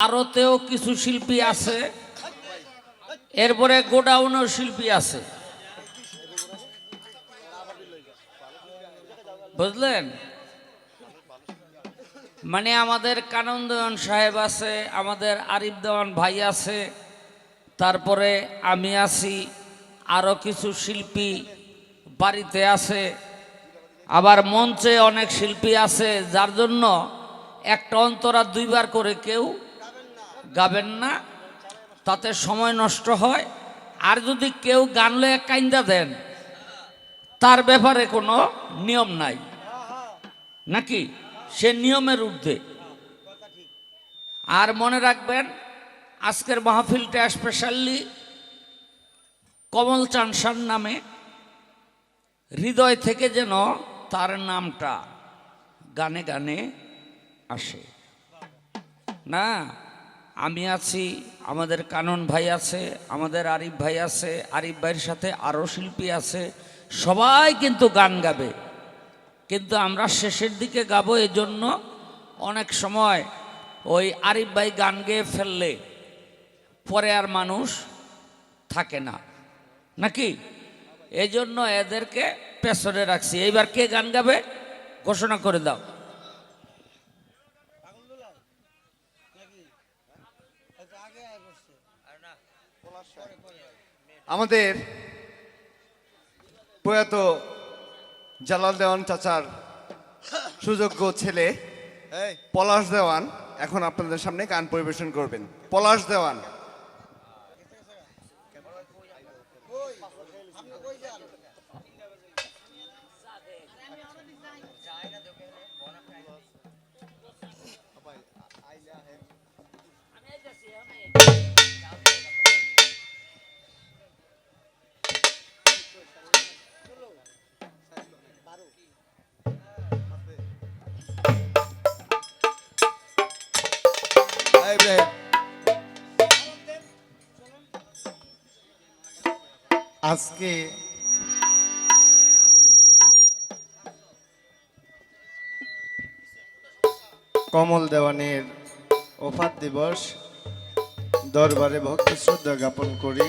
আরতেও কিছু শিল্পী আছে, এরপরে গোডাউনেও শিল্পী আছে, বুঝলেন? মানে আমাদের কানন দেওয়ান সাহেব আছে, আমাদের আরিফ দেওয়ান ভাই আছে, তারপরে আমি আছি, আরও কিছু শিল্পী বাড়িতে আছে, আবার মঞ্চে অনেক শিল্পী আছে, যার জন্য একটা অন্তরা দুইবার করে কেউ গাবেন না, তাতে সময় নষ্ট হয়। আর যদি কেউ গান লয়ে কাইন্দা দেন, তার ব্যাপারে কোনো নিয়ম নাই, নাকি সে নিয়মের ঊর্ধ্বে। আর মনে রাখবেন, আজকের মাহফিলটা স্পেশালি কমল চানসার নামে, হৃদয় থেকে যেন তার নামটা গানে গানে আসে। না, আমি আছি, আমাদের কানন ভাই আছে, আমাদের আরিফ ভাই আছে, আরিফ ভাইয়ের সাথে আরও শিল্পী আছে, সবাই কিন্তু গান গাবে, কিন্তু আমরা শেষের দিকে গাবো। এজন্য অনেক সময় ওই আরিফ ভাই গান গেয়ে ফেললে পরে আর মানুষ থাকে না, নাকি? এই জন্য এদেরকে পেছনে রাখছি। এইবার কে গান গাবে ঘোষণা করে দাও। আমাদের প্রয়াত জালাল দেওয়ান চাচার সুযোগ্য ছেলে পলাশ দেওয়ান এখন আপনাদের সামনে গান পরিবেশন করবেন। পলাশ দেওয়ান। আজকে কমল দেওয়ানের ওফাত দিবস, দরবারে ভক্তি শ্রদ্ধা জ্ঞাপন করি।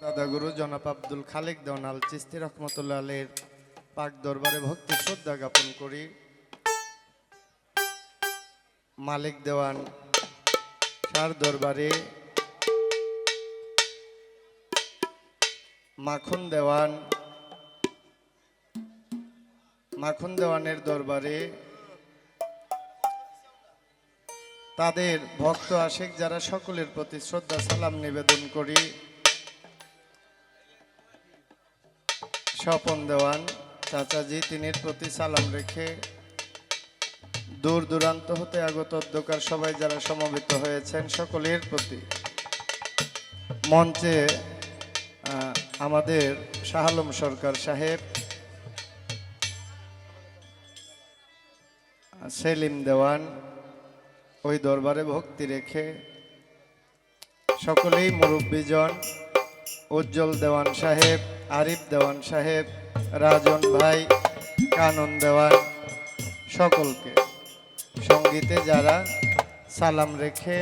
দাদাগুরু জনাব আব্দুল খালেক দেওয়ান আল চিস্তি রহমতুল্লাহ আলের পাক দরবারে ভক্তি শ্রদ্ধা জ্ঞাপন করি। মালিক দেওয়ান তার দরবারে, মাখন দেওয়ানের দরবারে, তাদের ভক্ত আশেক যারা সকলের প্রতি শ্রদ্ধা সালাম নিবেদন করি। স্বপন দেওয়ান চাচাজি, তিনের প্রতি সালাম রেখে দূর দূরান্ত হতে আগত অধ্যকার সবাই যারা সমবেত হয়েছেন সকলের প্রতি, মঞ্চে আমাদের শাহ আলম সরকার সাহেব, সেলিম দেওয়ান, ওই দরবারে ভক্তি রেখে সকলেই, মুরব্বীজন, উজ্জ্বল দেওয়ান সাহেব, আরিফ দেওয়ান সাহেব, রাজন ভাই, কানন দেওয়ান, সকলকে সঙ্গীতে যারা সালাম রেখে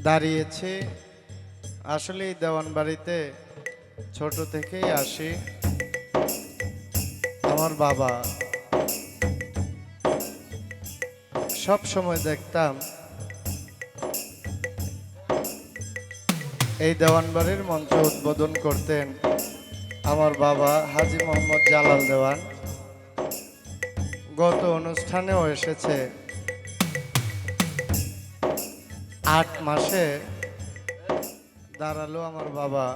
দাঁড়িয়েছে। আসলে এই দেওয়ান বাড়িতে ছোট থেকেই আসি। আমার বাবা সব সময় দেখতাম এই দেওয়ানবাড়ির মঞ্চ উদ্বোধন করতেন আমার বাবা হাজী মোহাম্মদ জালাল দেওয়ান। গত অনুষ্ঠানেও এসেছে। 8 মাসে দাঁড়ালো আমার বাবা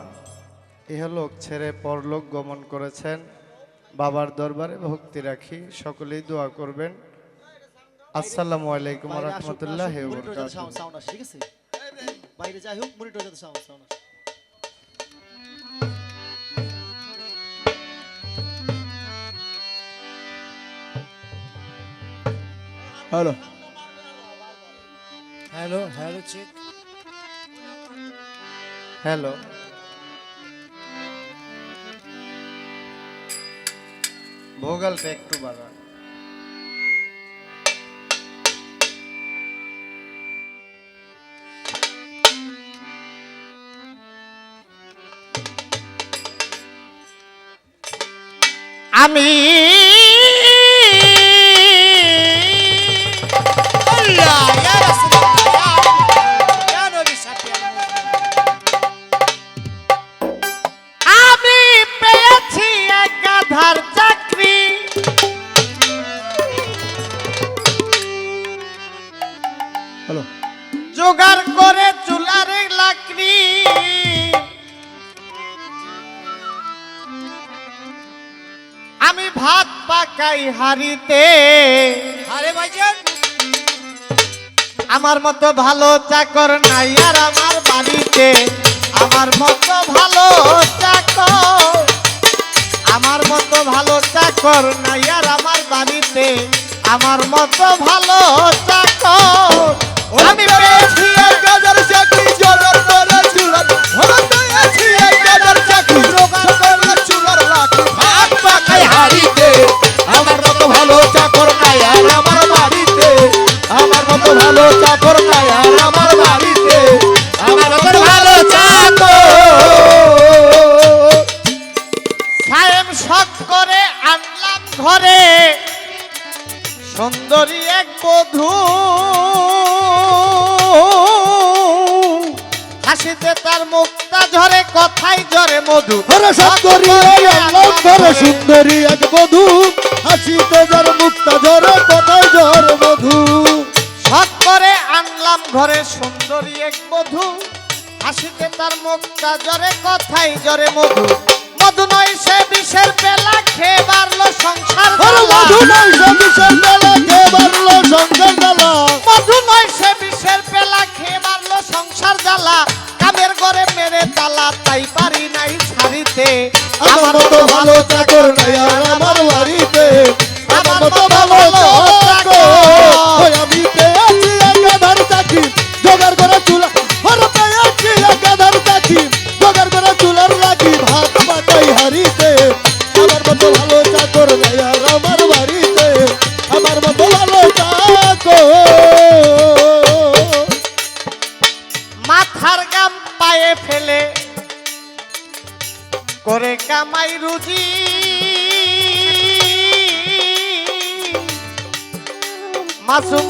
ইহলোক ছেড়ে পরলোক গমন করেছেন। বাবার দরবারে ভক্তি রাখি, সকলেই দোয়া করবেন। আসসালামু আলাইকুম ওয়া রাহমাতুল্লাহি ওয়া বারাকাতুহু। ঠিক আছে, বাইরে যাই হোক মনিটর যাতে sound hello hello hello check hello, ভোগালটা একটু বাড়ান। আমি আল্লাহ ইয়া রাসূলুল্লাহ ইয়া নবী সাথিয়া আমি পেয়েছি এক গাধার চাকরি হ্যালো জোগাড় করে চুলার লাকড়ি আমি ভাত পাকাই হাড়িতে আরে ভাইজান আমার মতো ভালো চাকর নাই আর আমার বাড়িতে আমার মতো ভালো চাকর আমার মতো ভালো চাকর নাই আর আমার বাড়িতে আমার মতো ভালো চাকর আমি পেয়েছি এক গাধার চাকরি জোগাড় করে চুলার পেয়েছি এক গাধার চাকরি জোগাড় করে চুলার লাকড়ি ভাত পাকাই হাড়িতে আমার মতো ভালো চাকর নাই আর আমার বাড়িতে আমার মতো ভালো চাকর নাই আর আমার বাড়িতে আমার মতো ভালো চাকর সায়েম শখ করে আনলাম ঘরে সুন্দরী এক বধূ হাসিতে তার মুক্তা ঝরে কথাই ঝরে মধু আরে সুন্দরী আল্লাহ করে সুন্দরী এক বধূ হাসিতে যার মুক্তা ঝরে কথায় ঝরে মধু শখ করে আনলাম ঘরে সুন্দরী এক বধূ হাসিতে তার মুক্তা ঝরে কথাই ঝরে মধু মধু নয় সে বিষের পেলা খেয়ে বাড়লো সংসার আরে জ্বালা। মধু নাই সবিশের বেলা কে বাড়লো সংসার জ্বালা মধু নয় সে বিষের পেলা খেয়ে মারলো সংসার জ্বালা কামের ঘরে মেরে তালা তাই পারি নাই ছাড়িতে আমার মতো ভালো চাকর নাই আর আমার বাড়িতে আমার মতো ভালো চাকর ওই আমি পেয়েছি এক গাধার চাকরি জোগাড় করে চুলা আরে পেয়েছি এক গাধার চাকরি জোগাড় করে চুলার লাগি ভাত পাকাই হাড়িতে আমার মতো ভালো চাকর নাই আর আমার বাড়িতে আমার মতো ভালো চাকর মাথার গাম পায়ে ফেলে করে কামাই রুজি মাসুম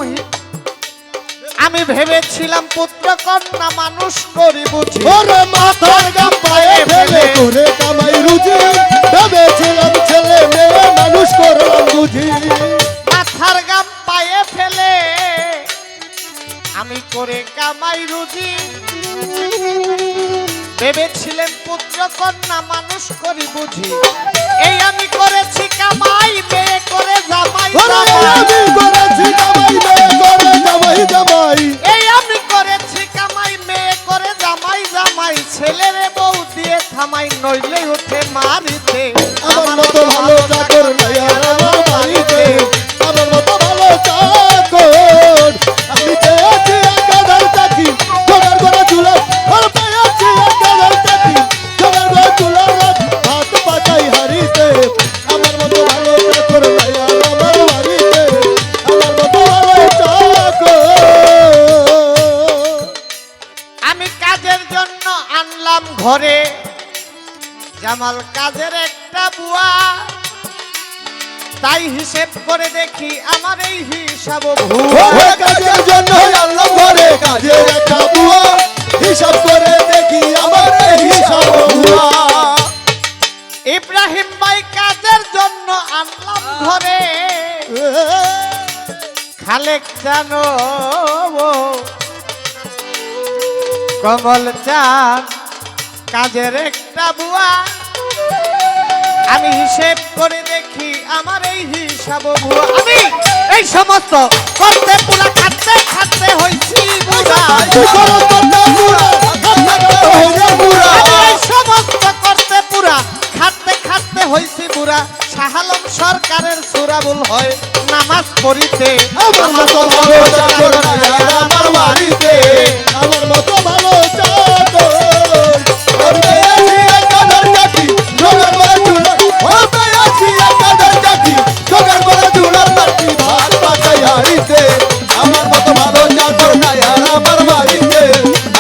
আমি ভেবেছিলাম পুত্র কন্যা মানুষ করি বুঝি ওরে মাথার গাম পায়ে ফেলে করে কামাই রুজি ভেবেছিলাম ছেলে মেয়ে মানুষ করলাম বুঝি মাথার গাম পায়ে ফেলে আমি করে কামাই রুজি ভেবেছিলেন পুত্র কন্যা মানুষ করি বুঝি এই আমি করেছি কামাই মেয়ে করে জামাই ওরে জামাই। আমি করেছি কামাই মেয়ে করে জামাই জামাই এই আমি করেছি কামাই মেয়ে করে জামাই জামাই ছেলেরে বউ দিয়ে থামাই নইলে উঠে মারিতে আমার মতো ভালো চাকর নাই আর আমার বাড়িতে আমার মতো ভালো চাকর আমি পেয়েছি এক গাধার চাকরি জোগাড় করে চুলা আর পেয়েছি এক গাধার চাকরি জোগাড় করে চুলার ভাত পাকাই হাড়িতে আমার মতো ভালো চাকর নাই আর আমার বাড়িতে আমার মতো ভালো চাকর আমি কাজের জন্য আনলাম ঘরে জামাল কাজের একটা বুয়া তাই হিসেব করে দেখি আমার এই হিসাব ভুয়া ওরে কাজের জন্য আল্লাহ ঘরে কাজের একটা বুয়া হিসাব করে দেখি আমার এই হিসাব ভুয়া ইব্রাহিম ভাই কাজের জন্য আনলাম ঘরে খালেক জানো কমল চান কাজের একটা বুয়া আমি হিসেব করে দেখি আমার এই হিসাব ভুয়া আমি এই সমস্ত করতে পুরা খাটতে খাটতে হইছি বুড়া আমি এই সমস্ত করতে পুরা খাটতে খাটতে হইছি বুড়া শাহালম সরকারের সুরাবুল হয় নামাজ পড়িতে আমার মতো ভালো চাকর নাই আর আমার বাড়িতে আমার মতো ভালো চাকর আমি পেয়েছি এক গাধার চাকরি জোগাড় করে চুলার আমি পেয়েছি এক গাধার চাকরি জোগাড় করে চুলার লাঠি ভাত পাকাই হাড়িতে আমার মতো ভালো চাকর নাই আর আমার বাড়িতে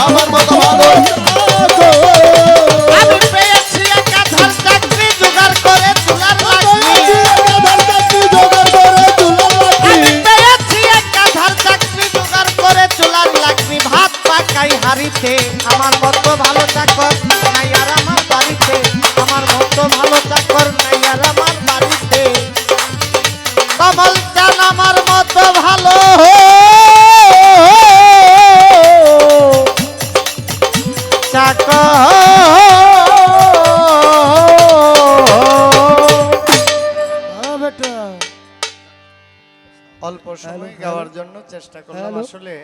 আমার মতো ভালো চাকর আমি পেয়েছি এক গাধার চাকরি জোগাড় করে চুলার লাকড়ি অল্প সময় গাওয়ার জন্য চেষ্টা করলাম। আসলে